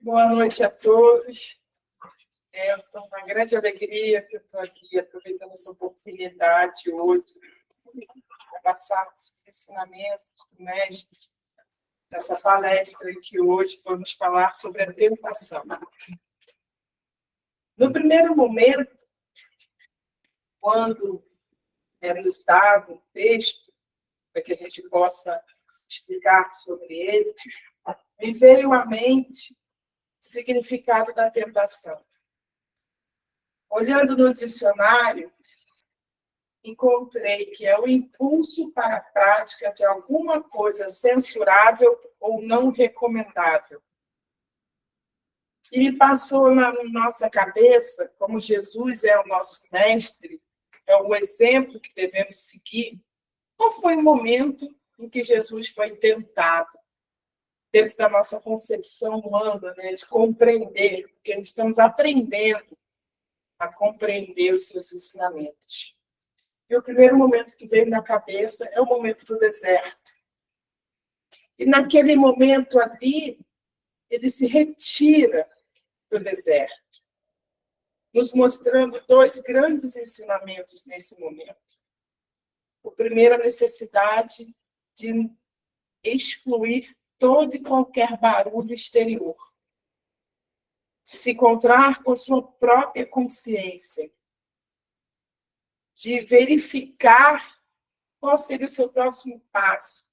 Boa noite a todos. É uma grande alegria que eu estou aqui aproveitando essa oportunidade hoje para passarmos os ensinamentos do mestre nessa palestra em que hoje vamos falar sobre a tentação. No primeiro momento, quando nos dado um texto para que a gente possa explicar sobre ele, me veio à mente o significado da tentação. Olhando no dicionário, encontrei que é o impulso para a prática de alguma coisa censurável ou não recomendável. E me passou na nossa cabeça, como Jesus é o nosso mestre, é o exemplo que devemos seguir, qual foi o momento em que Jesus foi tentado? Dentro da nossa concepção humana, né, de compreender, porque estamos aprendendo a compreender os seus ensinamentos. E o primeiro momento que veio na cabeça é o momento do deserto. E naquele momento ali, ele se retira do deserto, nos mostrando dois grandes ensinamentos nesse momento. O primeiro, a necessidade de excluir todo e qualquer barulho exterior, de se encontrar com sua própria consciência, de verificar qual seria o seu próximo passo,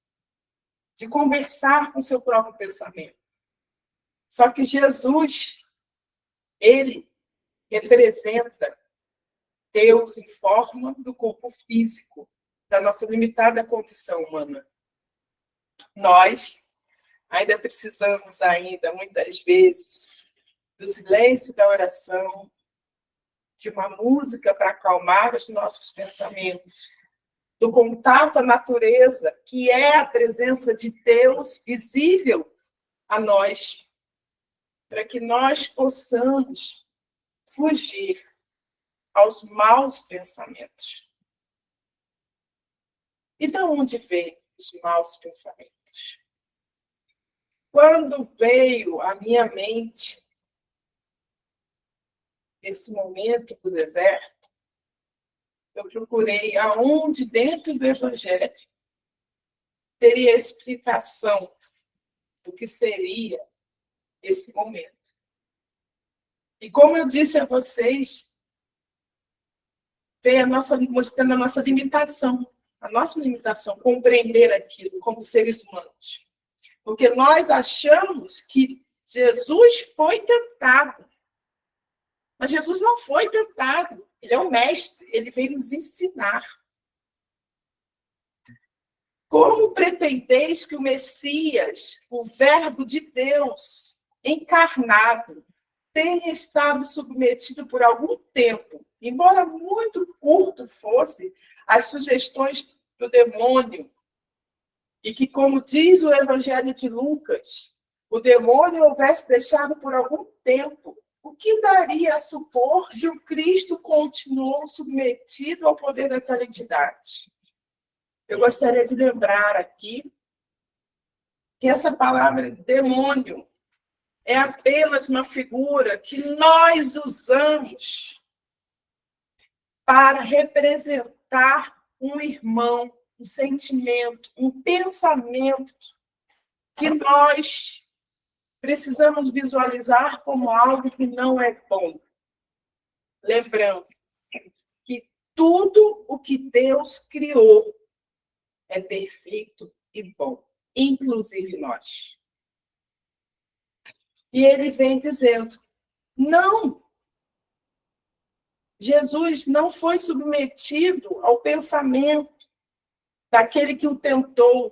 de conversar com o seu próprio pensamento. Só que Jesus, ele representa Deus em forma do corpo físico, da nossa limitada condição humana. Nós ainda precisamos, muitas vezes, do silêncio da oração, de uma música para acalmar os nossos pensamentos, do contato à natureza, que é a presença de Deus visível a nós, para que nós possamos fugir aos maus pensamentos. E de onde vêm os maus pensamentos? Quando veio à minha mente esse momento do deserto, eu procurei aonde dentro do Evangelho teria explicação do que seria esse momento. E como eu disse a vocês, veio mostrando a nossa limitação, compreender aquilo como seres humanos. Porque nós achamos que Jesus foi tentado. Mas Jesus não foi tentado. Ele é o mestre, ele veio nos ensinar. Como pretendeis que o Messias, o Verbo de Deus, encarnado, tenha estado submetido por algum tempo, embora muito curto fosse, às sugestões do demônio, e que, como diz o Evangelho de Lucas, o demônio houvesse deixado por algum tempo, o que daria a supor que o Cristo continuou submetido ao poder daquela entidade? Eu gostaria de lembrar aqui que essa palavra demônio é apenas uma figura que nós usamos para representar um irmão, um sentimento, um pensamento que nós precisamos visualizar como algo que não é bom. Lembrando que tudo o que Deus criou é perfeito e bom, inclusive nós. E ele vem dizendo, não, Jesus não foi submetido ao pensamento daquele que o tentou,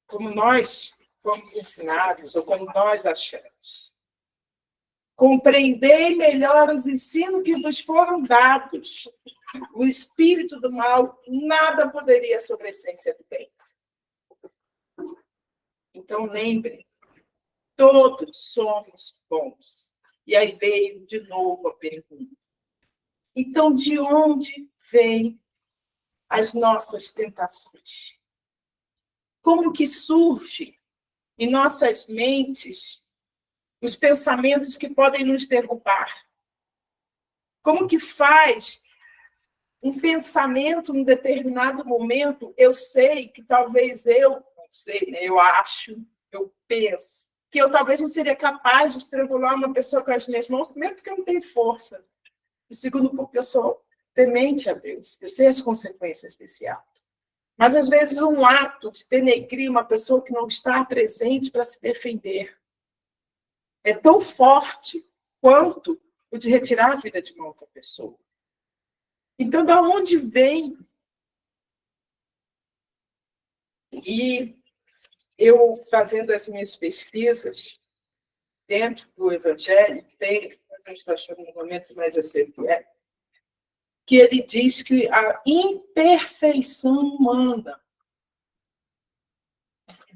como nós fomos ensinados, ou como nós achamos. Compreendei melhor os ensinos que vos foram dados. O espírito do mal nada poderia sobre a essência do bem. Então, lembre, todos somos bons. E aí veio de novo a pergunta. Então, de onde vêm as nossas tentações? Como que surge em nossas mentes os pensamentos que podem nos derrubar. Como que faz um pensamento num determinado momento? Eu sei que talvez não sei, né? Eu acho, eu penso, que eu talvez não seria capaz de estrangular uma pessoa com as minhas mãos, primeiro porque eu não tenho força, e segundo porque eu sou temente a Deus, eu sei as consequências desse ato. Mas, às vezes, um ato de denegrir uma pessoa que não está presente para se defender é tão forte quanto o de retirar a vida de uma outra pessoa. Então, da onde vem? E eu, fazendo as minhas pesquisas dentro do Evangelho, tem, a gente está achando um momento, mas eu sei que ele diz que a imperfeição humana,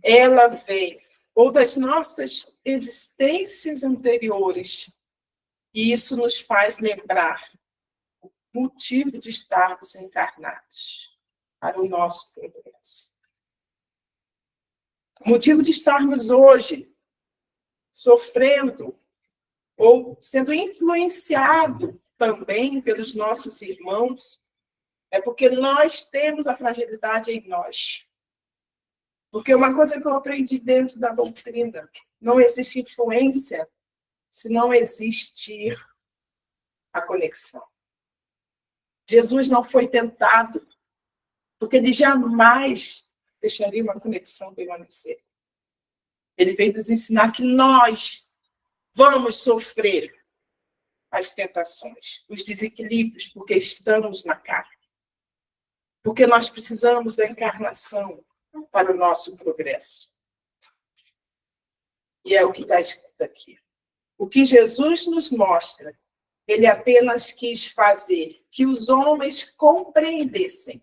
ela vem ou das nossas existências anteriores, e isso nos faz lembrar o motivo de estarmos encarnados para o nosso progresso. O motivo de estarmos hoje sofrendo ou sendo influenciado também pelos nossos irmãos é porque nós temos a fragilidade em nós. Porque uma coisa que eu aprendi dentro da doutrina, não existe influência se não existir a conexão. Jesus não foi tentado, porque ele jamais deixaria uma conexão permanecer. Ele veio nos ensinar que nós vamos sofrer as tentações, os desequilíbrios, porque estamos na carne. Porque nós precisamos da encarnação para o nosso progresso. E é o que está escrito aqui. O que Jesus nos mostra, ele apenas quis fazer que os homens compreendessem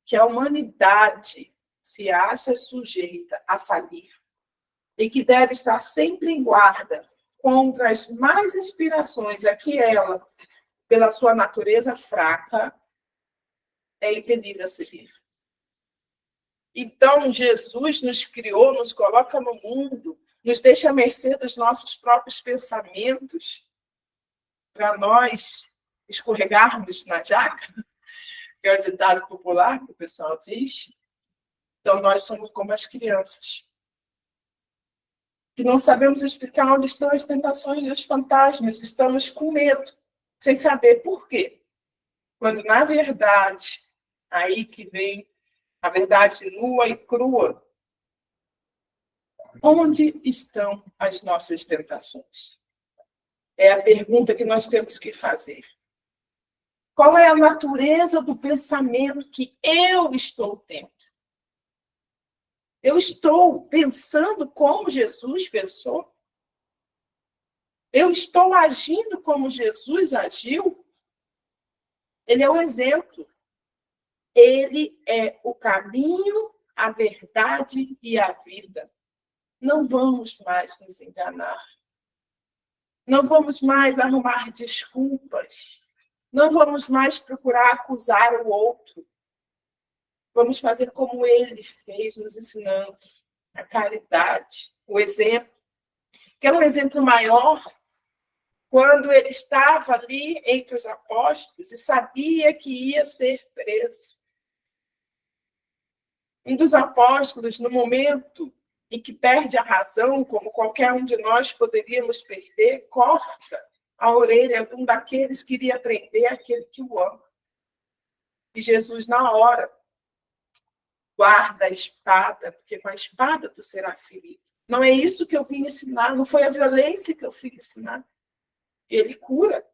que a humanidade se acha sujeita a falir e que deve estar sempre em guarda contra as más inspirações a que ela, pela sua natureza fraca, é impelida a seguir. Então, Jesus nos criou, nos coloca no mundo, nos deixa à mercê dos nossos próprios pensamentos, para nós escorregarmos na jaca, que é o ditado popular que o pessoal diz. Então, nós somos como as crianças, que não sabemos explicar onde estão as tentações e os fantasmas, estamos com medo, sem saber por quê. Quando, na verdade, aí que vem a verdade nua e crua, onde estão as nossas tentações? É a pergunta que nós temos que fazer. Qual é a natureza do pensamento que eu estou tendo? Eu estou pensando como Jesus pensou? Eu estou agindo como Jesus agiu? Ele é o exemplo. Ele é o caminho, a verdade e a vida. Não vamos mais nos enganar. Não vamos mais arrumar desculpas. Não vamos mais procurar acusar o outro. Vamos fazer como ele fez, nos ensinando a caridade, o exemplo. Que é um exemplo maior quando ele estava ali entre os apóstolos e sabia que ia ser preso. Um dos apóstolos, no momento em que perde a razão, como qualquer um de nós poderíamos perder, corta a orelha de um daqueles que iria prender aquele que o ama. E Jesus, na hora, guarda a espada, porque com a espada tu serás ferido. Não é isso que eu vim ensinar, não foi a violência que eu vim ensinar. Ele cura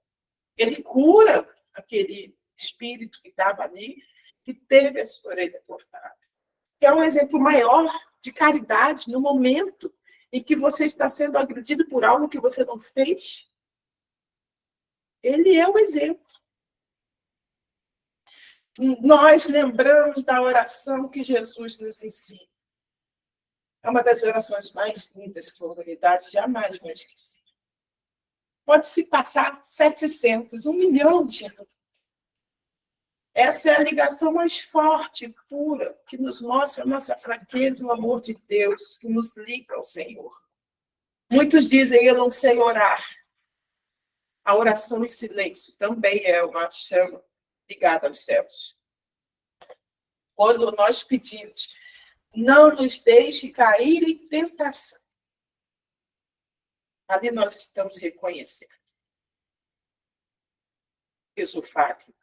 aquele espírito que estava ali, que teve a sua orelha cortada. Que é um exemplo maior de caridade no momento em que você está sendo agredido por algo que você não fez. Ele é o exemplo. Nós lembramos da oração que Jesus nos ensina. É uma das orações mais lindas que a humanidade jamais vai esquecer. Pode-se passar 700, 1 milhão de anos. Essa é a ligação mais forte e pura, que nos mostra a nossa fraqueza e o amor de Deus, que nos liga ao Senhor. Muitos dizem, eu não sei orar. A oração em silêncio também é uma chama ligada aos céus. Quando nós pedimos, não nos deixe cair em tentação. Ali nós estamos reconhecendo. Eu sou falho.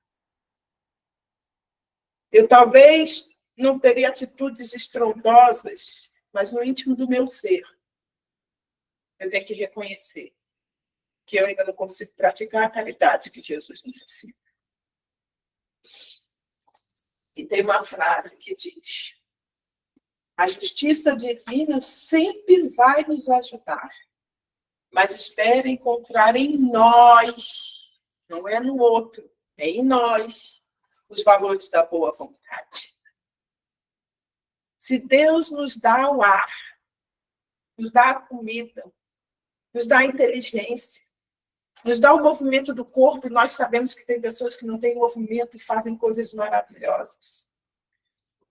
Eu talvez não teria atitudes estrondosas, mas no íntimo do meu ser, eu tenho que reconhecer que eu ainda não consigo praticar a caridade que Jesus nos ensina. E tem uma frase que diz: a justiça divina sempre vai nos ajudar, mas espera encontrar em nós, não é no outro, é em nós, os valores da boa vontade. Se Deus nos dá o ar, nos dá a comida, nos dá a inteligência, nos dá o movimento do corpo, e nós sabemos que tem pessoas que não têm movimento e fazem coisas maravilhosas.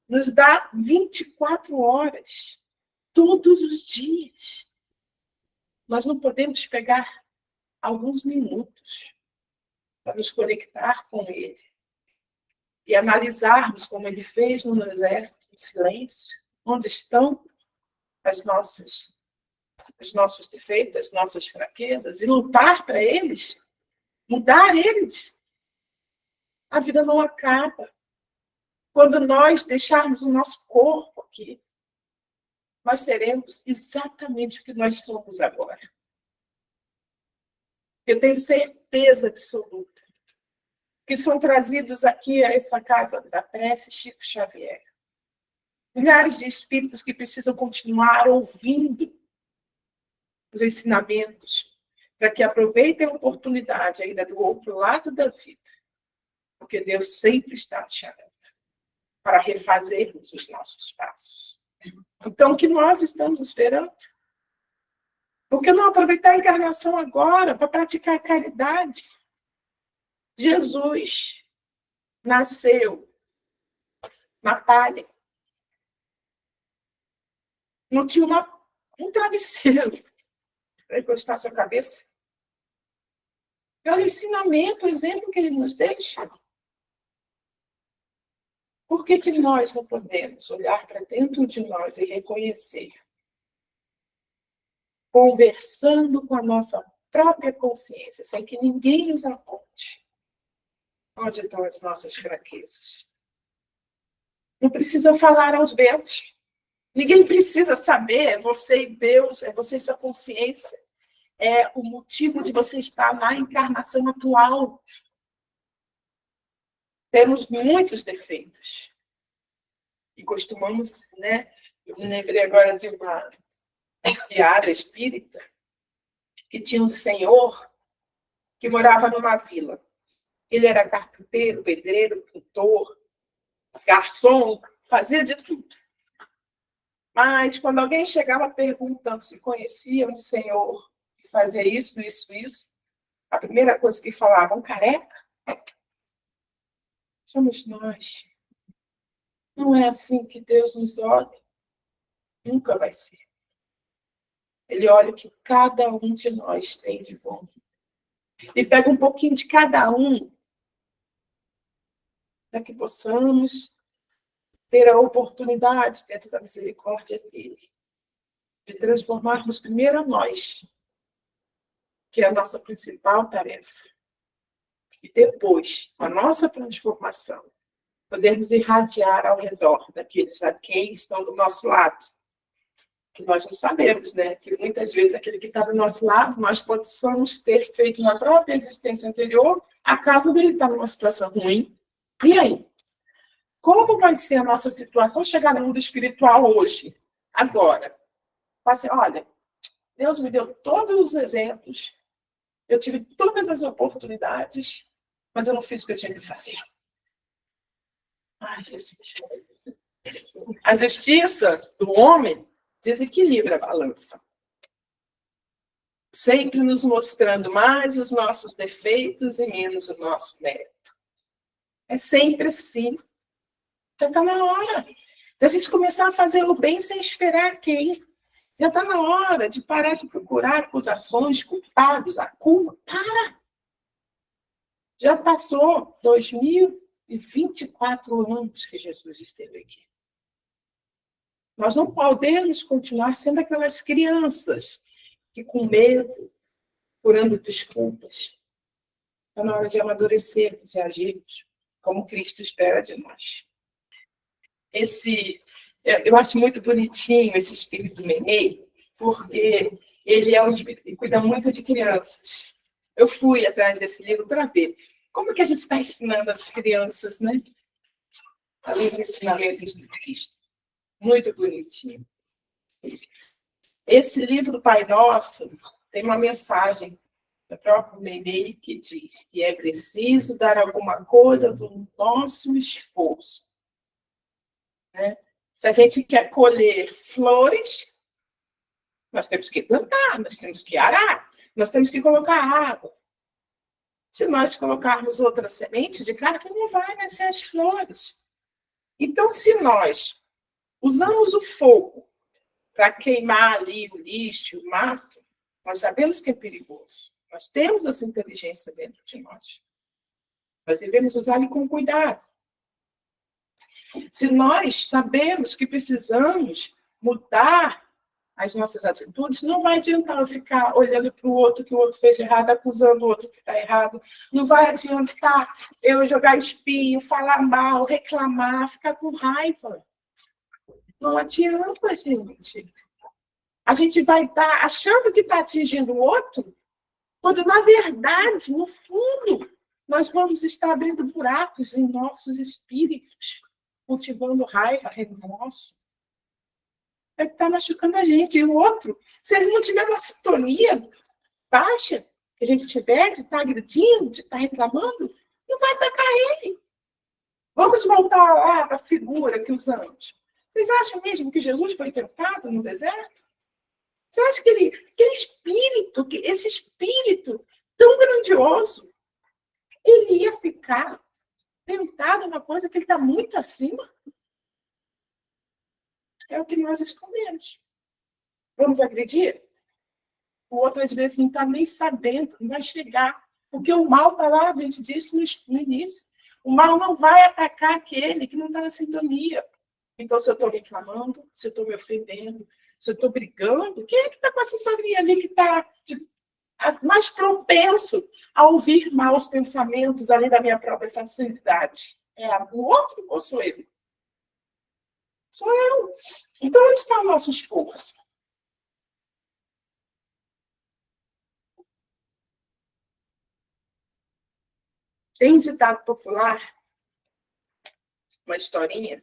Nos dá 24 horas, todos os dias. Nós não podemos pegar alguns minutos para nos conectar com Ele e analisarmos como Ele fez no deserto, em silêncio, onde estão os nossos defeitos, as nossas fraquezas, e lutar para eles, mudar eles. A vida não acaba. Quando nós deixarmos o nosso corpo aqui, nós seremos exatamente o que nós somos agora. Eu tenho certeza absoluta que são trazidos aqui a essa casa da prece Chico Xavier. Milhares de espíritos que precisam continuar ouvindo os ensinamentos para que aproveitem a oportunidade ainda do outro lado da vida, porque Deus sempre está te chamando para refazermos os nossos passos. Então, o que nós estamos esperando? Por que não aproveitar a encarnação agora para praticar a caridade? Jesus nasceu na palha. Não tinha um travesseiro para encostar a sua cabeça. É o ensinamento, o exemplo que ele nos deixa. Por que nós não podemos olhar para dentro de nós e reconhecer, conversando com a nossa própria consciência, sem que ninguém nos aponte onde estão as nossas fraquezas? Não precisa falar aos ventos. Ninguém precisa saber, é você e Deus, é você e sua consciência. É o motivo de você estar na encarnação atual. Temos muitos defeitos. E costumamos, né? Eu me lembrei agora de uma piada espírita, que tinha um senhor que morava numa vila. Ele era carpinteiro, pedreiro, pintor, garçom, fazia de tudo. Mas quando alguém chegava perguntando se conhecia um senhor que fazia isso, a primeira coisa que falavam, careca? Somos nós. Não é assim que Deus nos olha. Nunca vai ser. Ele olha o que cada um de nós tem de bom. E pega um pouquinho de cada um para que possamos ter a oportunidade, dentro da misericórdia dele, de transformarmos primeiro a nós, que é a nossa principal tarefa. E depois, com a nossa transformação, podermos irradiar ao redor daqueles a quem estão do nosso lado. Que nós não sabemos, né? Que muitas vezes aquele que está do nosso lado, nós possamos ter feito na própria existência anterior, a causa dele estar numa situação ruim. E aí? Como vai ser a nossa situação chegar no mundo espiritual hoje? Agora. Assim, olha, Deus me deu todos os exemplos, eu tive todas as oportunidades, mas eu não fiz o que eu tinha que fazer. Ai, Jesus. A justiça do homem desequilibra a balança, sempre nos mostrando mais os nossos defeitos e menos o nosso mérito. É sempre assim. Já está na hora da gente começar a fazer o bem sem esperar quem. Já está na hora de parar de procurar acusações, culpados, a culpa. Para! Já passou 2024 anos que Jesus esteve aqui. Nós não podemos continuar sendo aquelas crianças que, com medo, procurando desculpas. Está na hora de amadurecermos e agirmos como Cristo espera de nós. Eu acho muito bonitinho esse espírito do Nenê, porque ele é um espírito que cuida muito de crianças. Eu fui atrás desse livro para ver como que a gente está ensinando as crianças, né? Ali os ensinamentos de Cristo. Muito bonitinho. Esse livro Pai Nosso tem uma mensagem do próprio Nenê que diz que é preciso dar alguma coisa do nosso esforço. Né? Se a gente quer colher flores, nós temos que plantar, nós temos que arar, nós temos que colocar água. Se nós colocarmos outra semente, de cara que não vai nascer as flores. Então, se nós usamos o fogo para queimar ali o lixo, o mato, nós sabemos que é perigoso. Nós temos essa inteligência dentro de nós. Nós devemos usá-lo com cuidado. Se nós sabemos que precisamos mudar as nossas atitudes, não vai adiantar eu ficar olhando para o outro que o outro fez errado, acusando o outro que está errado. Não vai adiantar eu jogar espinho, falar mal, reclamar, ficar com raiva. Não adianta, gente. A gente vai estar achando que está atingindo o outro, quando, na verdade, no fundo, nós vamos estar abrindo buracos em nossos espíritos, cultivando raiva, remorso. É que está machucando a gente. E o outro, se ele não tiver uma sintonia baixa, que a gente tiver, de estar agredindo, de estar reclamando, não vai atacar ele. Vamos voltar lá para a figura que usamos. Vocês acham mesmo que Jesus foi tentado no deserto? Você acha que esse espírito tão grandioso, ele ia ficar tentado numa coisa que ele está muito acima? É o que nós escondemos. Vamos agredir? O outro, às vezes, não está nem sabendo, não vai chegar. Porque o mal está lá, a gente disse no início. O mal não vai atacar aquele que não está na sintonia. Então, se eu estou reclamando, se eu estou me ofendendo, se eu estou brigando, quem é que está com a sintonia ali que está mais propenso a ouvir maus pensamentos além da minha própria facilidade? É o outro ou sou eu? Sou eu. Então, onde está o nosso esforço? Tem um ditado popular, uma historinha,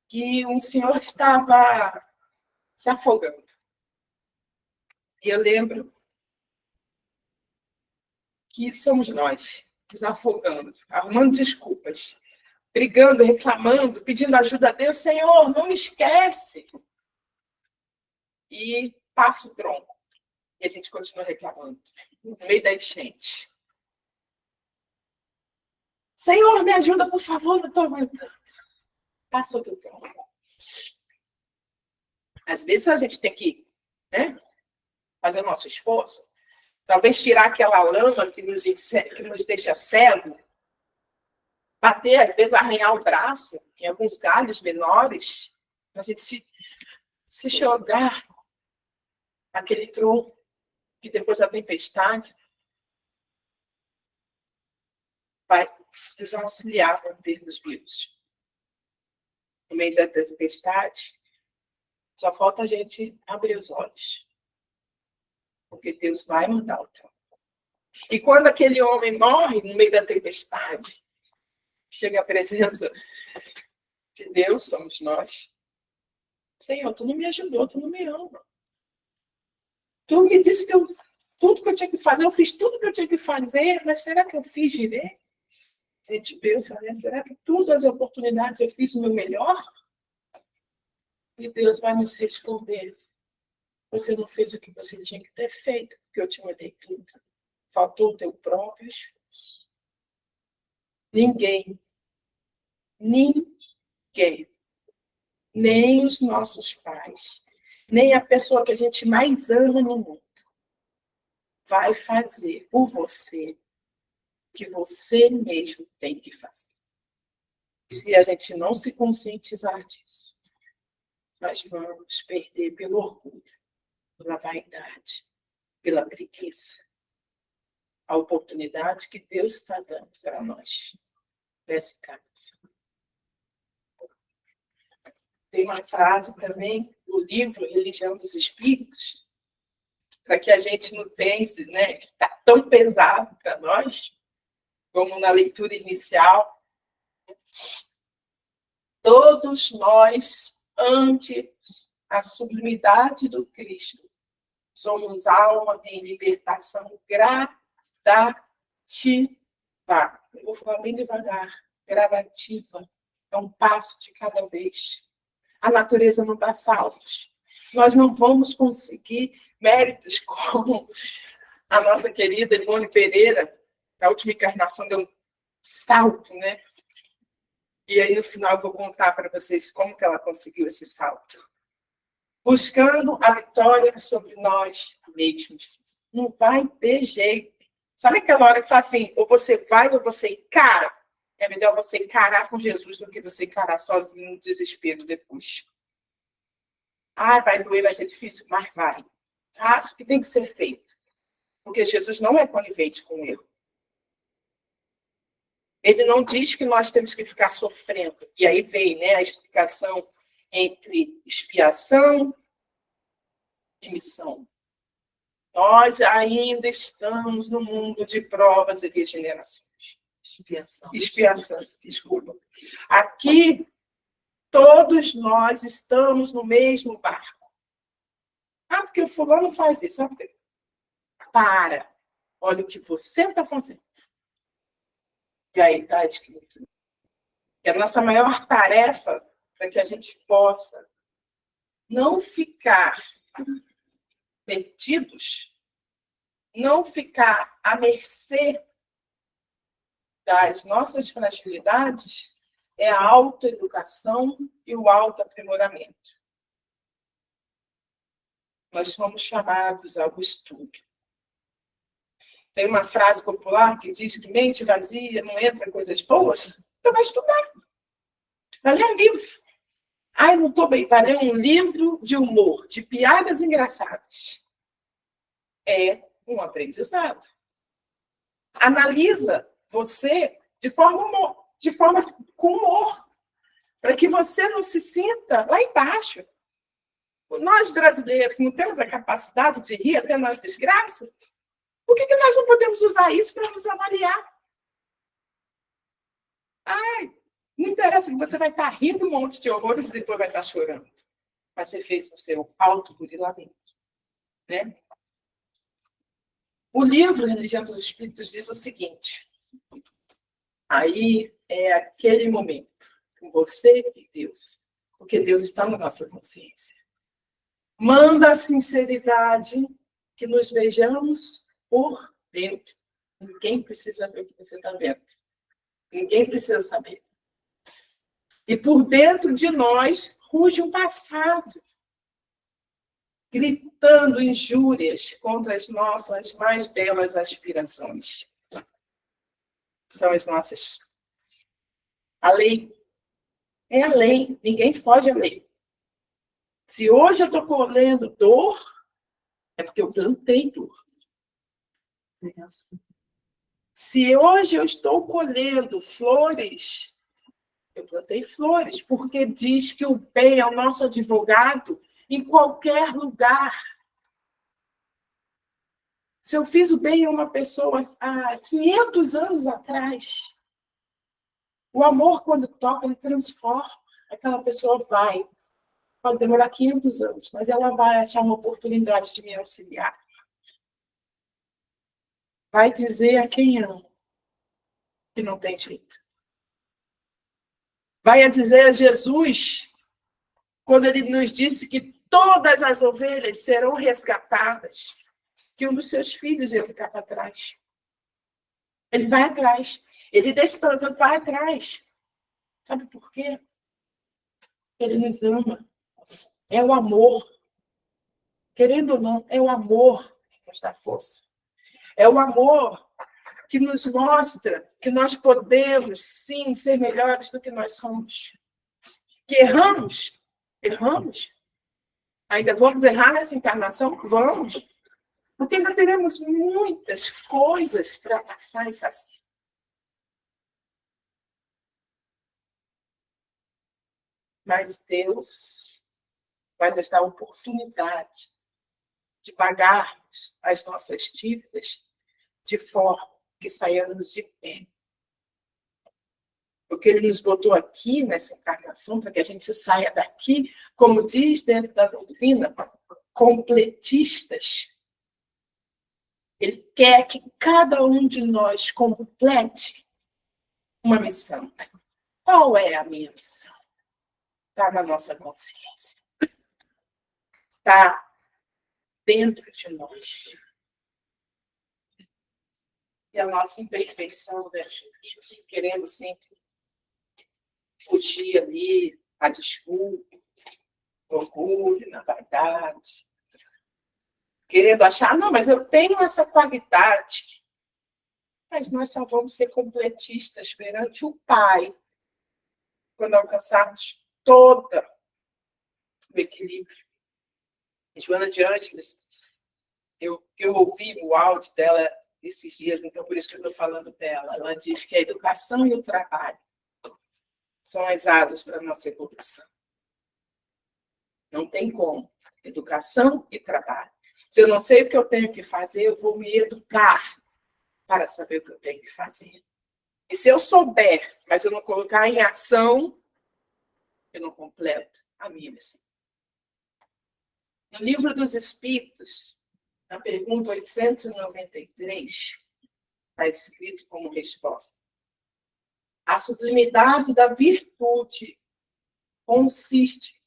que um senhor estava se afogando. E eu lembro que somos nós, nos afogando, arrumando desculpas, brigando, reclamando, pedindo ajuda a Deus. Senhor, não me esquece. E passa o tronco. E a gente continua reclamando, no meio da enchente. Senhor, me ajuda, por favor, não estou aguentando. Passa outro tronco. Às vezes a gente tem que, né, fazer o nosso esforço. Talvez tirar aquela lama que nos deixa cego, bater, às vezes arranhar o braço em alguns galhos menores, para a gente se jogar naquele tronco que depois da tempestade vai nos auxiliar a manter os vivos. No meio da tempestade, só falta a gente abrir os olhos, porque Deus vai mandar o tronco. E quando aquele homem morre no meio da tempestade, chega a presença de Deus, somos nós. Senhor, tu não me ajudou, tu não me ama. Tu me disse que tudo que eu tinha que fazer, eu fiz tudo que eu tinha que fazer, mas será que eu fiz direito? A gente pensa, né? Será que todas as oportunidades eu fiz o meu melhor? E Deus vai nos responder. Você não fez o que você tinha que ter feito, porque eu te mandei tudo. Faltou o teu próprio esforço. Ninguém, ninguém, nem os nossos pais, nem a pessoa que a gente mais ama no mundo vai fazer por você o que você mesmo tem que fazer. Se a gente não se conscientizar disso, nós vamos perder pelo orgulho, pela vaidade, pela preguiça, a oportunidade que Deus está dando para nós nessa encarnação. Tem uma frase também do livro Religião dos Espíritos, para que a gente não pense, né, que está tão pesado para nós, como na leitura inicial. Todos nós, antes a sublimidade do Cristo, somos alma em libertação gradativa. Eu vou falar bem devagar. Gradativa. É um passo de cada vez. A natureza não dá saltos. Nós não vamos conseguir méritos como a nossa querida Ivone Pereira, a última encarnação deu um salto, né? E aí, no final, eu vou contar para vocês como que ela conseguiu esse salto. Buscando a vitória sobre nós mesmos. Não vai ter jeito. Sabe aquela hora que fala assim, ou você vai ou você encara? É melhor você encarar com Jesus do que você encarar sozinho no desespero depois. Ah, vai doer, vai ser difícil, mas vai. Faça o que tem que ser feito. Porque Jesus não é conivente com o erro. Ele não diz que nós temos que ficar sofrendo. E aí vem, né, a explicação entre expiação e missão. Nós ainda estamos no mundo de provas e regenerações. Expiação, desculpa. Aqui, todos nós estamos no mesmo barco. Ah, porque o fulano faz isso. Ah, porque... Para. Olha o que você está fazendo. E a idade que é a nossa maior tarefa para que a gente possa não ficar perdidos, não ficar à mercê das nossas fragilidades, é a autoeducação e o autoaprimoramento. Nós somos chamados ao estudo. Tem uma frase popular que diz que mente vazia não entra coisas boas. Então vai estudar. Vai ler um livro. Ai, não estou bem. Vai ler um livro de humor, de piadas engraçadas. É um aprendizado. Analisa você de forma com humor, para que você não se sinta lá embaixo. Nós, brasileiros, não temos a capacidade de rir até nas desgraças? Por que nós não podemos usar isso para nos avaliar? Ai, não interessa que você vai estar rindo um monte de horrores e depois vai estar chorando. Mas você fez o seu autoburilamento, né? O livro Religião dos Espíritos diz o seguinte. Aí é aquele momento com você e Deus. Porque Deus está na nossa consciência. Manda a sinceridade que nos vejamos por dentro. Ninguém precisa ver o que você está vendo. Ninguém precisa saber. E por dentro de nós ruge o passado, gritando injúrias contra as nossas mais belas aspirações. São as nossas. A lei é a lei. Ninguém foge à lei. Se hoje eu estou colhendo dor, é porque eu plantei dor. Se hoje eu estou colhendo flores, eu plantei flores, porque diz que o bem é o nosso advogado em qualquer lugar. Se eu fiz o bem a uma pessoa há 500 anos atrás, o amor, quando toca, ele transforma. Aquela pessoa vai. Pode demorar 500 anos, mas ela vai achar uma oportunidade de me auxiliar. Vai dizer a quem ama que não tem jeito. Vai dizer a Jesus, quando ele nos disse que todas as ovelhas serão resgatadas, que um dos seus filhos ia ficar para trás. Ele vai atrás. Ele deixa trazendo para trás. Sabe por quê? Ele nos ama. É o amor. Querendo ou não, é o amor que nos dá força. É o amor que nos mostra que nós podemos, sim, ser melhores do que nós somos. Que erramos. Erramos. Ainda vamos errar nessa encarnação? Vamos. Porque ainda teremos muitas coisas para passar e fazer. Mas Deus vai nos dar a oportunidade de pagarmos as nossas dívidas de forma que saiamos de pé. Porque Ele nos botou aqui nessa encarnação para que a gente saia daqui, como diz dentro da doutrina, completistas. Ele quer que cada um de nós complete uma missão. Qual é a minha missão? Está na nossa consciência. Está dentro de nós. E a nossa imperfeição, né? Queremos sempre fugir ali a desculpa, orgulho, na vaidade. Querendo achar, não, mas eu tenho essa qualidade. Mas nós só vamos ser completistas perante o Pai quando alcançarmos todo o equilíbrio. Joana de Ângeles, eu ouvi o áudio dela esses dias, então por isso que eu estou falando dela. Ela diz que a educação e o trabalho são as asas para a nossa evolução. Não tem como. Educação e trabalho. Se eu não sei o que eu tenho que fazer, eu vou me educar para saber o que eu tenho que fazer. E se eu souber, mas eu não colocar em ação, eu não completo a minha missão. No Livro dos Espíritos, na pergunta 893, está escrito como resposta: a sublimidade da virtude consiste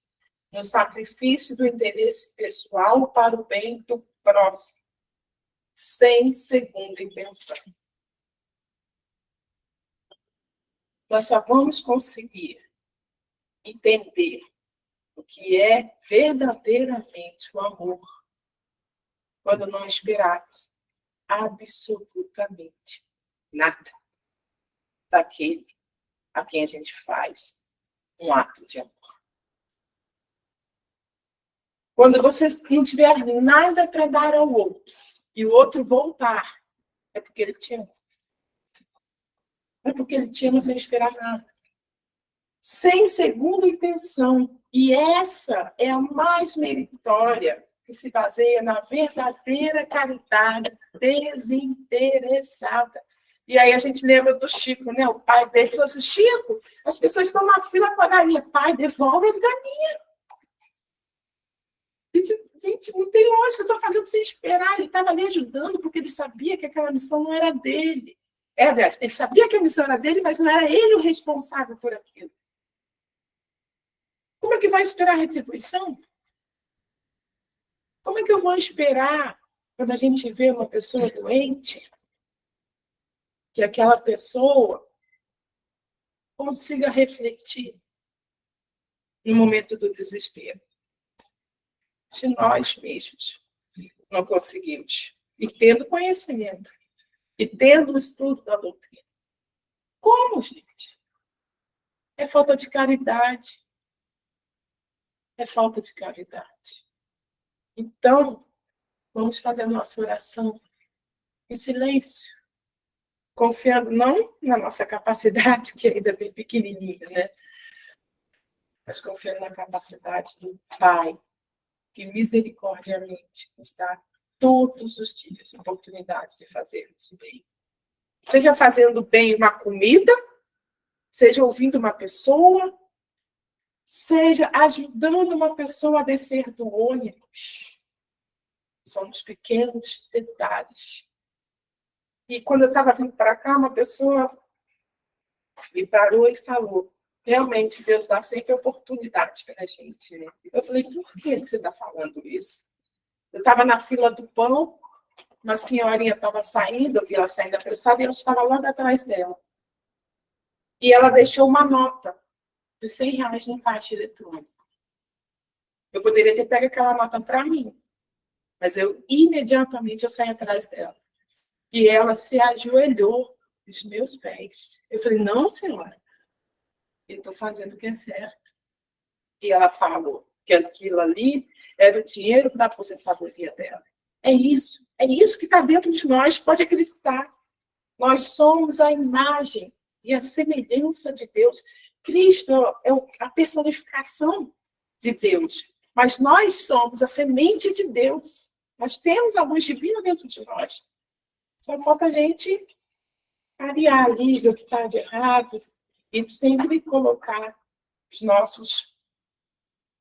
no sacrifício do interesse pessoal para o bem do próximo, sem segunda intenção. Nós só vamos conseguir entender o que é verdadeiramente o amor quando não esperarmos absolutamente nada daquele a quem a gente faz um ato de amor. Quando você não tiver nada para dar ao outro e o outro voltar, é porque ele te ama. É porque ele te ama sem esperar nada. Sem segunda intenção. E essa é a mais meritória, que se baseia na verdadeira caridade desinteressada. E aí a gente lembra do Chico, né? O pai dele falou assim: Chico, as pessoas estão na fila com a galinha. Pai, devolve as galinhas. Gente, não tem lógica, eu estou fazendo sem esperar. Ele estava ali ajudando porque ele sabia que aquela missão não era dele. Ele sabia que a missão era dele, mas não era ele o responsável por aquilo. Como é que vai esperar a retribuição? Como é que eu vou esperar, quando a gente vê uma pessoa doente, que aquela pessoa consiga refletir no momento do desespero? Se nós mesmos não conseguimos, e tendo conhecimento, e tendo o estudo da doutrina. Como, gente? É falta de caridade. É falta de caridade. Então, vamos fazer a nossa oração em silêncio, confiando não na nossa capacidade, que ainda é bem pequenininha, né? Mas confiando na capacidade do Pai, que misericordiamente nos dá todos os dias oportunidades de fazermos o bem. Seja fazendo bem uma comida, seja ouvindo uma pessoa, seja ajudando uma pessoa a descer do ônibus. São os pequenos detalhes. E quando eu estava vindo para cá, uma pessoa me parou e falou: realmente, Deus dá sempre oportunidade para a gente. Né? Eu falei: por que você está falando isso? Eu estava na fila do pão, uma senhorinha estava saindo, eu vi ela saindo apressada e eu estava logo atrás dela. E ela deixou uma nota de R$ 100 no caixa eletrônico. Eu poderia ter pego aquela nota para mim, mas imediatamente eu saí atrás dela. E ela se ajoelhou nos meus pés. Eu falei, não, senhora, eu estou fazendo o que é certo. E ela falou que aquilo ali era o dinheiro da aposentadoria dela. É isso que está dentro de nós, pode acreditar. Nós somos a imagem e a semelhança de Deus. Cristo é a personificação de Deus, mas nós somos a semente de Deus. Nós temos a luz divina dentro de nós. Só falta a gente ariar ali o que está de errado e sempre colocar os nossos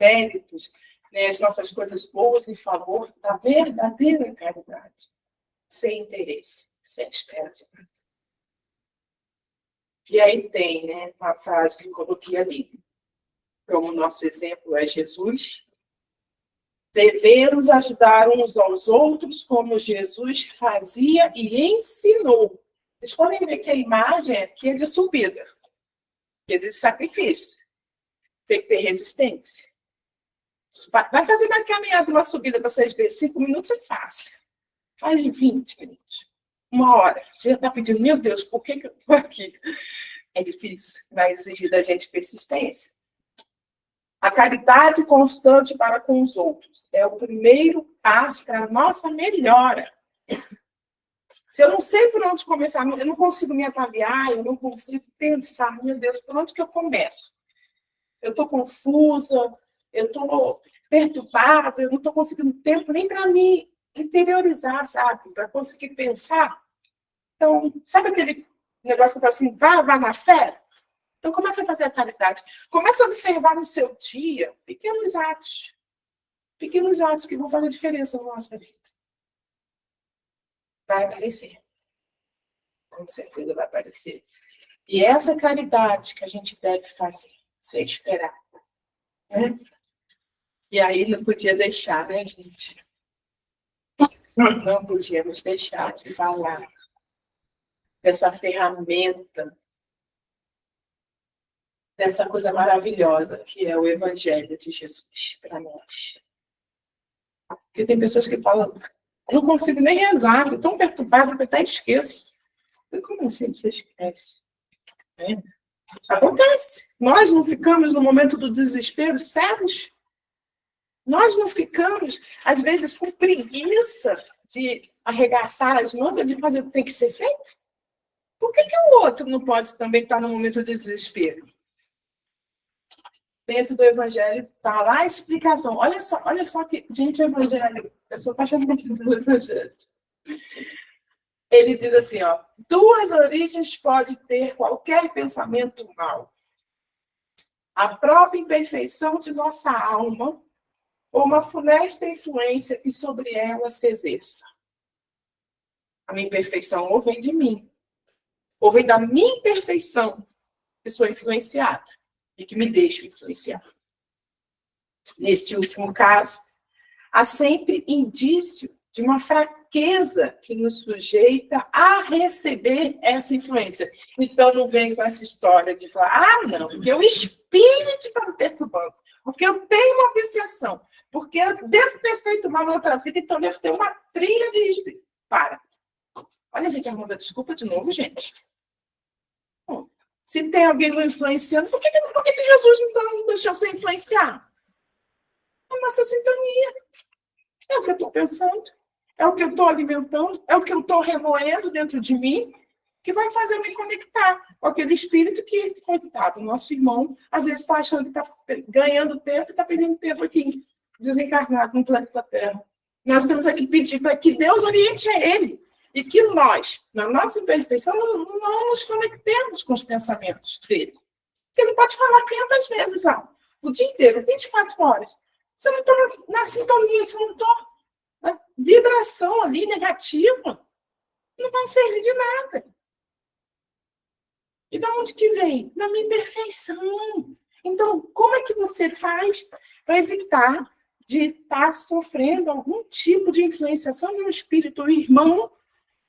méritos, né, as nossas coisas boas em favor da verdadeira caridade, sem interesse, sem espera de nada. E aí tem, né, uma frase que eu coloquei ali, como nosso exemplo é Jesus. Devemos ajudar uns aos outros como Jesus fazia e ensinou. Vocês podem ver que a imagem aqui é de subida. Existe sacrifício. Tem que ter resistência. Vai fazer uma caminhada, uma subida para vocês verem. 5 minutos é fácil. Faz de 20 minutos. 1 hora. Você já está pedindo, meu Deus, por que eu estou aqui? É difícil. Vai exigir da gente persistência. A caridade constante para com os outros é o primeiro passo para a nossa melhora. Se eu não sei por onde começar, eu não consigo me avaliar, eu não consigo pensar, meu Deus, por onde que eu começo? Eu estou confusa, eu estou perturbada, eu não estou conseguindo tempo nem para me interiorizar, sabe? Para conseguir pensar. Então, sabe aquele negócio que eu falo assim, vá na fé? Então, começa a fazer a caridade. Começa a observar no seu dia pequenos atos que vão fazer diferença na nossa vida. Vai aparecer. Com certeza vai aparecer. E essa caridade que a gente deve fazer, sem esperar. Né? E aí não podia deixar, né, gente? Não podíamos deixar de falar dessa ferramenta, dessa coisa maravilhosa que é o Evangelho de Jesus para nós. Porque tem pessoas que falam, eu não consigo nem rezar, estou tão perturbada que até esqueço. Como assim você esquece? É. Acontece. Nós não ficamos no momento do desespero cegos. Nós não ficamos, às vezes, com preguiça de arregaçar as mangas e fazer o que tem que ser feito. Por que o outro não pode também estar no momento de desespero? Dentro do Evangelho está lá a explicação. Olha só que, gente, o Evangelho, eu sou apaixonada pelo Evangelho. Ele diz assim, ó, 2 origens pode ter qualquer pensamento mau. A própria imperfeição de nossa alma ou uma funesta influência que sobre ela se exerça. A minha imperfeição ou vem de mim, ou vem da minha imperfeição que sou influenciada e que me deixo influenciar. Neste último caso, há sempre indício de uma fraqueza que nos sujeita a receber essa influência. Então, não vem com essa história de falar, não, porque o espírito está me perturbando, porque eu tenho uma obsessão, porque eu devo ter feito mal na outra vida, então devo ter uma trilha de espírito. Para. Olha, gente, arrumando a desculpa de novo, gente. Bom, se tem alguém me influenciando, por que Jesus não deixou se influenciar? A nossa sintonia. É o que eu estou pensando, é o que eu estou alimentando, é o que eu estou remoendo dentro de mim, que vai fazer eu me conectar com aquele espírito que, coitado, nosso irmão, às vezes está achando que está ganhando tempo e está perdendo tempo aqui, desencarnado no planeta Terra. Nós temos aqui que pedir para que Deus oriente a ele e que nós, na nossa imperfeição, não nos conectemos com os pensamentos dele. Porque ele pode falar 500 vezes lá, o dia inteiro, 24 horas. Se eu não estou na sintonia, se eu não estou na vibração ali negativa, não vai servir de nada. E de onde que vem? Da minha imperfeição. Então, como é que você faz para evitar de estar sofrendo algum tipo de influenciação de um espírito irmão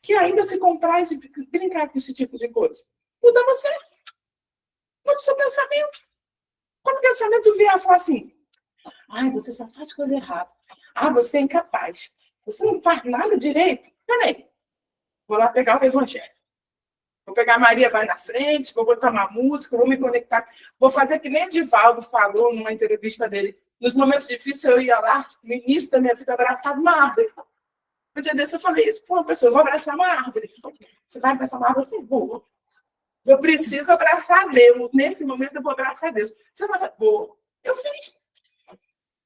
que ainda se compraz e brincar com esse tipo de coisa? Muda você. Quando o seu pensamento. Quando o pensamento vier a falar assim, você só faz coisa errada. Você é incapaz. Você não faz nada direito. Peraí. Vou lá pegar o evangelho. Vou pegar a Maria vai na frente, vou botar uma música, vou me conectar. Vou fazer que nem o Divaldo falou numa entrevista dele. Nos momentos difíceis, eu ia lá, no início da minha vida, abraçar uma árvore. Um dia desse eu falei isso. Pessoal, eu vou abraçar uma árvore. Você vai abraçar uma árvore? Eu falei, boa. Eu preciso abraçar Deus. Nesse momento, eu vou abraçar Deus. Você vai falar, boa. Eu fiz.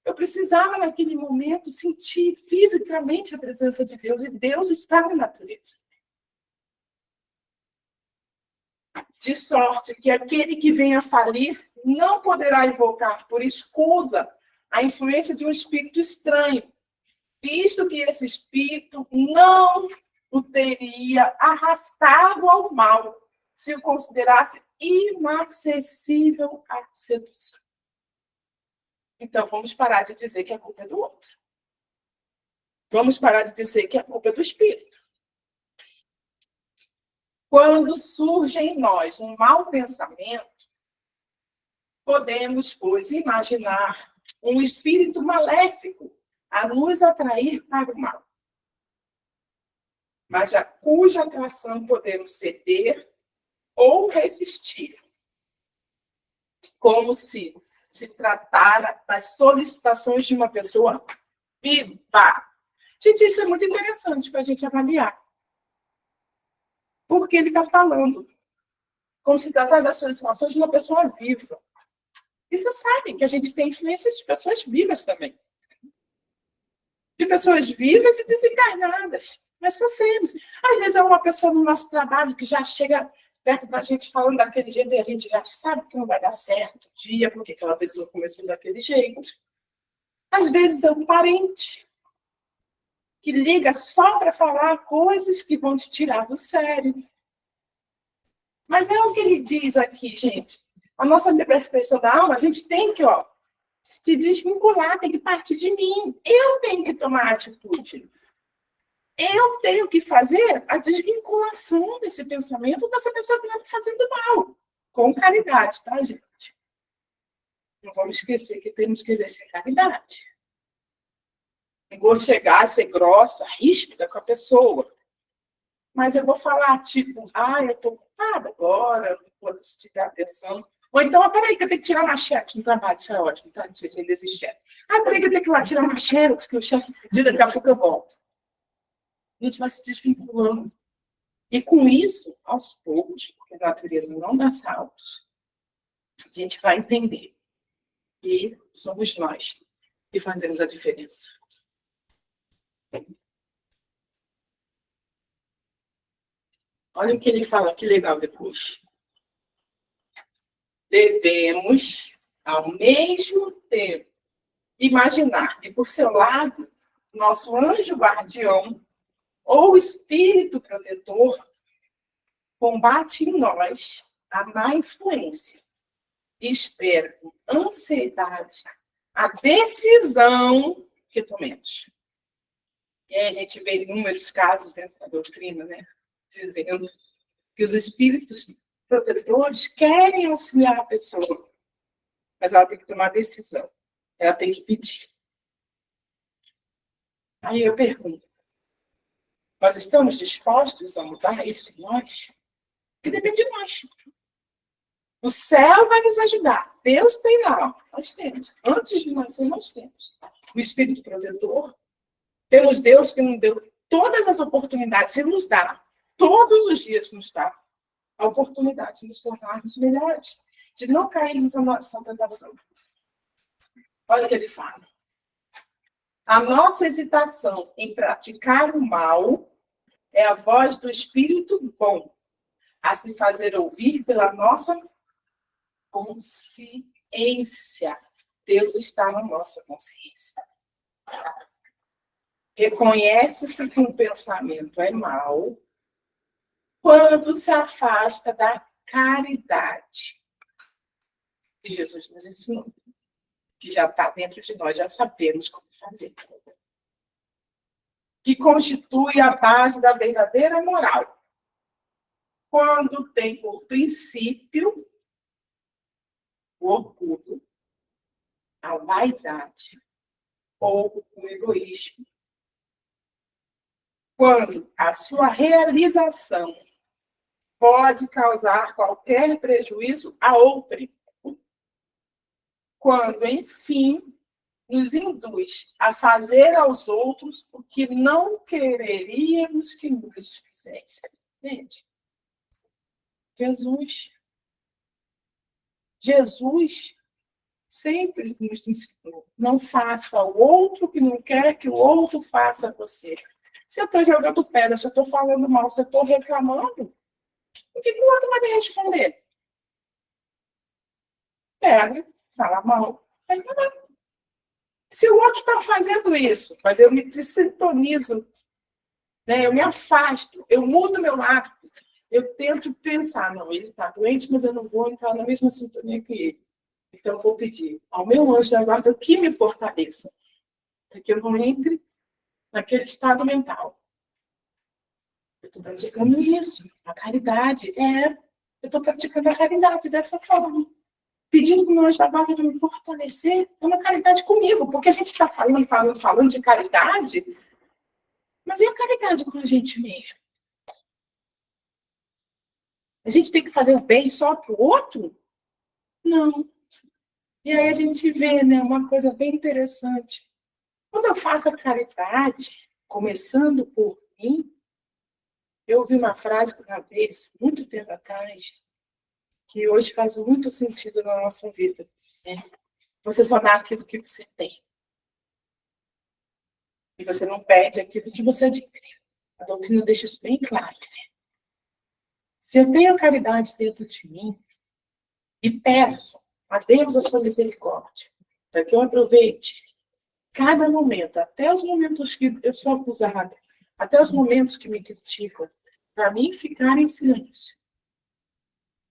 Eu precisava, naquele momento, sentir fisicamente a presença de Deus. E Deus está na natureza. De sorte que aquele que venha falir não poderá invocar por escusa a influência de um espírito estranho, visto que esse espírito não o teria arrastado ao mal, se o considerasse inacessível à sedução. Então, vamos parar de dizer que a culpa é do outro. Vamos parar de dizer que a culpa é do espírito. Quando surge em nós um mau pensamento, podemos, pois, imaginar um espírito maléfico a nos atrair para o mal, mas a cuja atração podemos ceder ou resistir, como se tratara das solicitações de uma pessoa viva. Gente, isso é muito interessante para a gente avaliar. Porque ele está falando como se tratar das solicitações de uma pessoa viva. E você sabe que a gente tem influências de pessoas vivas também. De pessoas vivas e desencarnadas. Nós sofremos. Às vezes é uma pessoa no nosso trabalho que já chega perto da gente falando daquele jeito e a gente já sabe que não vai dar certo o dia, porque aquela pessoa começou daquele jeito. Às vezes é um parente que liga só para falar coisas que vão te tirar do sério. Mas é o que ele diz aqui, gente. A nossa perfeição da alma, a gente tem que, se desvincular, tem que partir de mim. Eu tenho que tomar atitude. Eu tenho que fazer a desvinculação desse pensamento dessa pessoa que está me fazendo mal. Com caridade, tá, gente? Não vamos esquecer que temos que exercer caridade. Não vou chegar a ser grossa, ríspida com a pessoa. Mas eu vou falar, tipo, eu estou ocupada agora, não posso te dar atenção. Ou então, peraí, que eu tenho que tirar uma xerox no trabalho, isso é ótimo, tá? Não sei se ainda existe chefe. Peraí, que eu tenho que ir lá tirar uma xerox, que o chefe pediu, daqui a pouco eu volto. A gente vai se desvinculando. E com isso, aos poucos, porque a natureza não dá saltos, a gente vai entender que somos nós que fazemos a diferença. Olha o que ele fala, que legal depois. Devemos, ao mesmo tempo, imaginar que, por seu lado, nosso anjo guardião ou espírito protetor combate em nós a má influência e espera com ansiedade a decisão que tomemos. E aí a gente vê inúmeros casos dentro da doutrina, né? Dizendo que os espíritos protetores querem auxiliar a pessoa, mas ela tem que tomar decisão, ela tem que pedir. Aí eu pergunto, nós estamos dispostos a mudar isso em nós? Que depende de nós. O céu vai nos ajudar. Deus tem lá, nós temos. Antes de nascer, nós temos. O Espírito Protetor, temos Deus que nos deu todas as oportunidades, Ele nos dá, todos os dias nos dá a oportunidade de nos tornarmos melhores, de não cairmos na nossa tentação. Olha o que ele fala. A nossa hesitação em praticar o mal é a voz do Espírito bom, a se fazer ouvir pela nossa consciência. Deus está na nossa consciência. Reconhece-se que um pensamento é mau quando se afasta da caridade que Jesus nos ensinou, que já está dentro de nós, já sabemos como fazer. Que constitui a base da verdadeira moral. Quando tem por princípio o orgulho, a vaidade ou o egoísmo. Quando a sua realização pode causar qualquer prejuízo a outrem. Quando, enfim, nos induz a fazer aos outros o que não quereríamos que nos fizessem. Gente, Jesus sempre nos ensinou: não faça ao outro o que não quer que o outro faça a você. Se eu estou jogando pedra, se eu estou falando mal, se eu estou reclamando, o que o outro vai me responder? Pega, fala mal. Se o outro está fazendo isso, mas eu me desintonizo, né? Eu me afasto, eu mudo meu hábito, eu tento pensar, não, ele está doente, mas eu não vou entrar na mesma sintonia que ele. Então, eu vou pedir ao meu anjo da guarda que me fortaleça, para que eu não entre naquele estado mental. Eu estou praticando isso, a caridade. Eu estou praticando a caridade dessa forma. Pedindo para o meu anjo da guarda para me fortalecer, é uma caridade comigo, porque a gente está falando de caridade, mas e a caridade com a gente mesmo? A gente tem que fazer o bem só para o outro? Não. E aí a gente vê, né, uma coisa bem interessante. Quando eu faço a caridade, começando por mim, eu ouvi uma frase uma vez, muito tempo atrás, que hoje faz muito sentido na nossa vida. Né? Você só dá aquilo que você tem. E você não perde aquilo que você adquiriu. A doutrina deixa isso bem claro. Né? Se eu tenho a caridade dentro de mim e peço a Deus a sua misericórdia, para que eu aproveite cada momento, até os momentos que eu sou acusada, até os momentos que me criticam, para mim ficar em silêncio.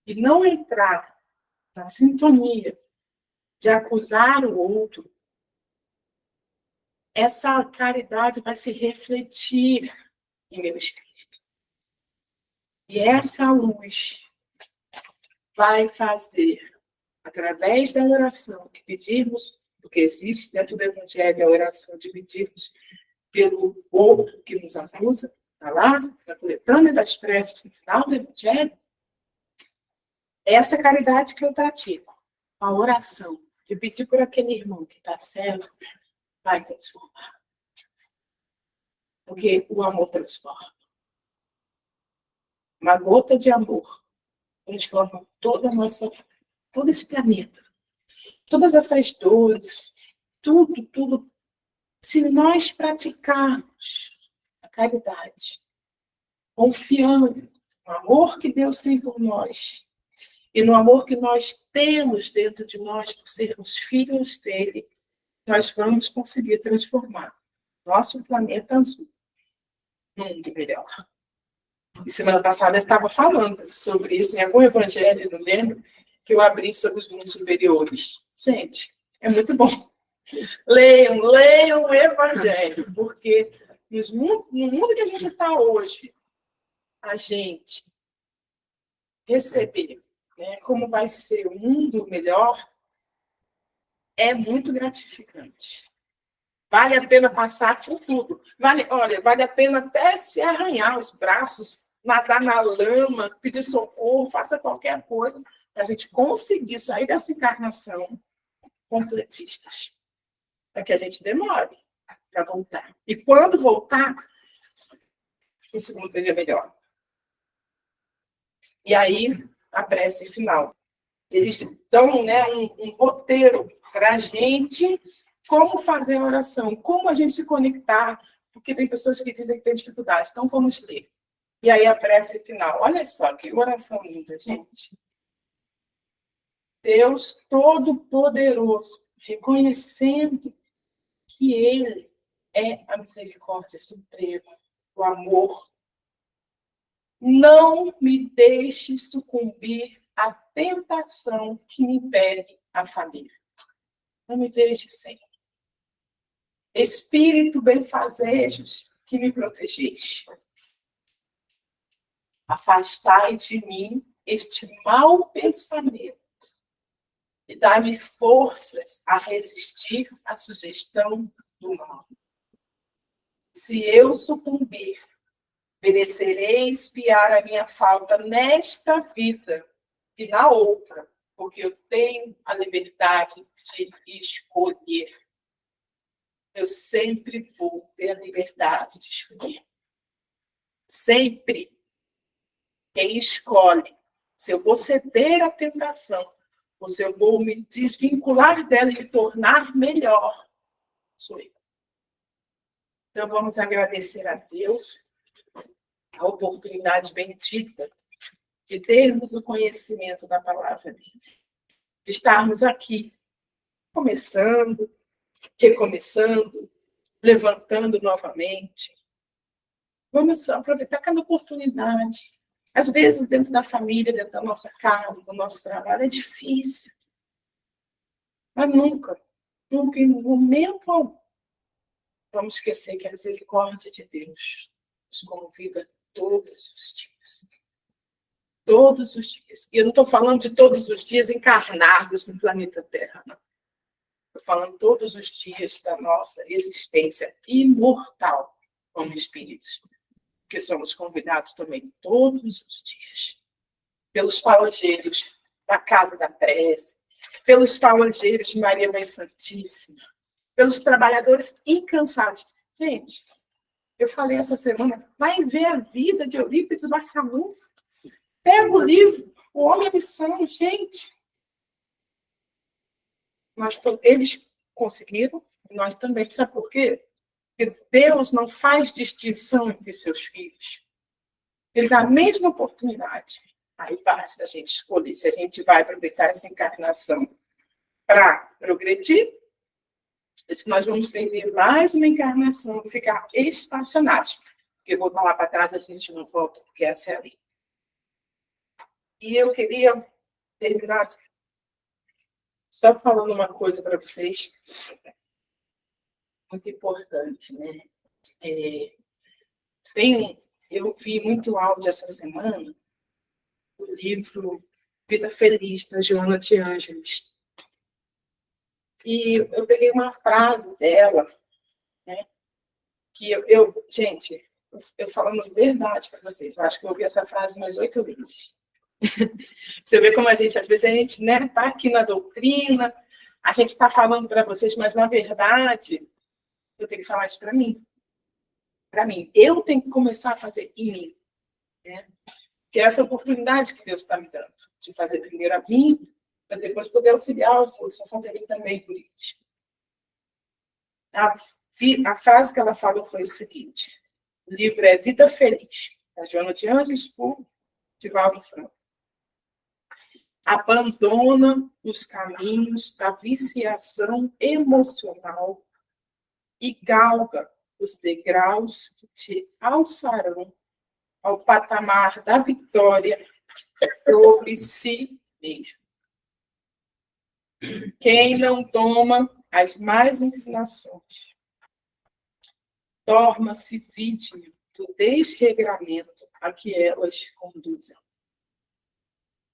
E não entrar na sintonia de acusar o outro, essa caridade vai se refletir em meu espírito. E essa luz vai fazer, através da oração que pedirmos, porque existe dentro do Evangelho a oração de pedirmos pelo outro que nos acusa, está lá, na coletânea das preces no final do Evangelho, essa caridade que eu pratico, a oração, de pedir por aquele irmão que está cego, vai transformar. Porque o amor transforma. Uma gota de amor transforma todo esse planeta. Todas essas dores, tudo. Se nós praticarmos a caridade, confiando no amor que Deus tem por nós e no amor que nós temos dentro de nós por sermos filhos dele, nós vamos conseguir transformar nosso planeta azul num mundo melhor. E semana passada eu estava falando sobre isso em algum evangelho, não lembro, que eu abri sobre os mundos superiores. Gente, é muito bom. Leiam o evangelho, porque no mundo que a gente está hoje, a gente receber, né, como vai ser um mundo melhor, é muito gratificante. Vale a pena passar por tudo. Vale a pena até se arranhar os braços, nadar na lama, pedir socorro, faça qualquer coisa para a gente conseguir sair dessa encarnação completistas. Para que a gente demore para voltar. E quando voltar, esse mundo seja melhor. E aí, a prece final. Eles dão, né, um roteiro para a gente, como fazer a oração, como a gente se conectar, porque tem pessoas que dizem que tem dificuldade. Então, vamos ler. E aí, a prece final. Olha só, que oração linda, gente. Deus Todo-Poderoso, reconhecendo que Ele é a misericórdia suprema, o amor. Não me deixe sucumbir à tentação que me impede a falir. Não me deixe, Senhor. Espírito benfazejos que me protegeis. Afastai de mim este mau pensamento e dá-me forças a resistir à sugestão do mal. Se eu sucumbir, merecerei expiar a minha falta nesta vida e na outra, porque eu tenho a liberdade de escolher. Eu sempre vou ter a liberdade de escolher. Sempre. Quem escolhe se eu vou ceder à tentação ou se eu vou me desvincular dela e me tornar melhor, sou eu. Então, vamos agradecer a Deus a oportunidade bendita de termos o conhecimento da palavra dele, de estarmos aqui, começando, recomeçando, levantando novamente. Vamos aproveitar cada oportunidade. Às vezes, dentro da família, dentro da nossa casa, do nosso trabalho, é difícil. Mas nunca, nunca, em momento algum, vamos esquecer que a misericórdia de Deus nos convida todos os dias. Todos os dias. E eu não estou falando de todos os dias encarnados no planeta Terra, não. Estou falando todos os dias da nossa existência imortal como espíritos. Porque somos convidados também todos os dias. Pelos falangeiros da Casa da Prece, pelos falangeiros de Maria Mãe Santíssima, pelos trabalhadores incansáveis. Gente, eu falei essa semana, vai ver a vida de Eurípides Barçanufo. Pega o livro, O Homem e a Missão, gente. Eles conseguiram, nós também. Sabe por quê? Porque Deus não faz distinção entre seus filhos. Ele dá a mesma oportunidade. Aí basta a gente escolher se a gente vai aproveitar essa encarnação para progredir, se nós vamos perder mais uma encarnação e ficar estacionados. Porque voltar lá para trás a gente não volta, porque essa é a lei. E eu queria terminar só falando uma coisa para vocês, muito importante, né? Eu vi muito áudio essa semana do livro Vida Feliz, da Joana de Ângeles. E eu peguei uma frase dela, né? Que gente, eu falando verdade para vocês, eu acho que eu ouvi essa frase umas 8 vezes. Você vê como às vezes a gente, né, tá aqui na doutrina, a gente está falando para vocês, mas na verdade eu tenho que falar isso para mim. Para mim, eu tenho que começar a fazer em mim, né? Que é essa oportunidade que Deus está me dando, de fazer primeiro a mim, para depois poder auxiliar os outros a fazerem também por eles. A frase que ela falou foi o seguinte: o livro é Vida Feliz, da Joana de Ângeles, por Divaldo Franco. Abandona os caminhos da viciação emocional e galga os degraus que te alçarão ao patamar da vitória sobre si mesmo. Quem não toma as más inclinações torna-se vítima do desregramento a que elas conduzem.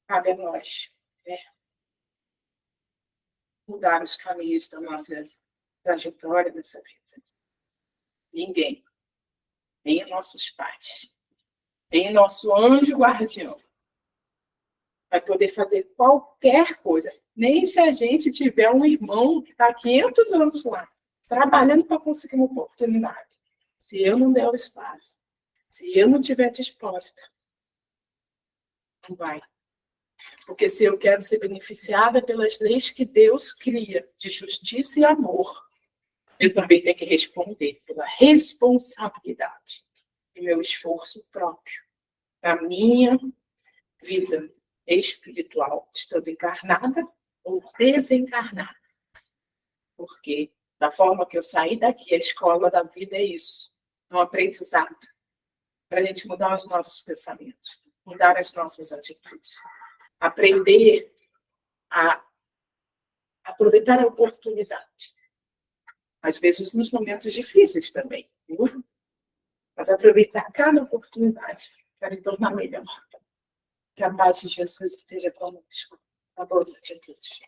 Cabe a nós, né, mudar os caminhos da nossa trajetória dessa vida. Ninguém, nem nossos pais, nem nosso anjo guardião, vai poder fazer qualquer coisa, nem se a gente tiver um irmão que está há 500 anos lá, trabalhando para conseguir uma oportunidade. Se eu não der o espaço, se eu não estiver disposta, não vai. Porque se eu quero ser beneficiada pelas leis que Deus cria, de justiça e amor, eu também tenho que responder pela responsabilidade e meu esforço próprio, a minha vida espiritual, estando encarnada ou desencarnada. Porque, da forma que eu saí daqui, a escola da vida é isso, é um aprendizado, para a gente mudar os nossos pensamentos, mudar as nossas atitudes. Aprender a aproveitar a oportunidade. Às vezes, nos momentos difíceis também. Viu? Mas aproveitar cada oportunidade para me tornar melhor. Que a paz de Jesus esteja conosco. A boa noite a todos.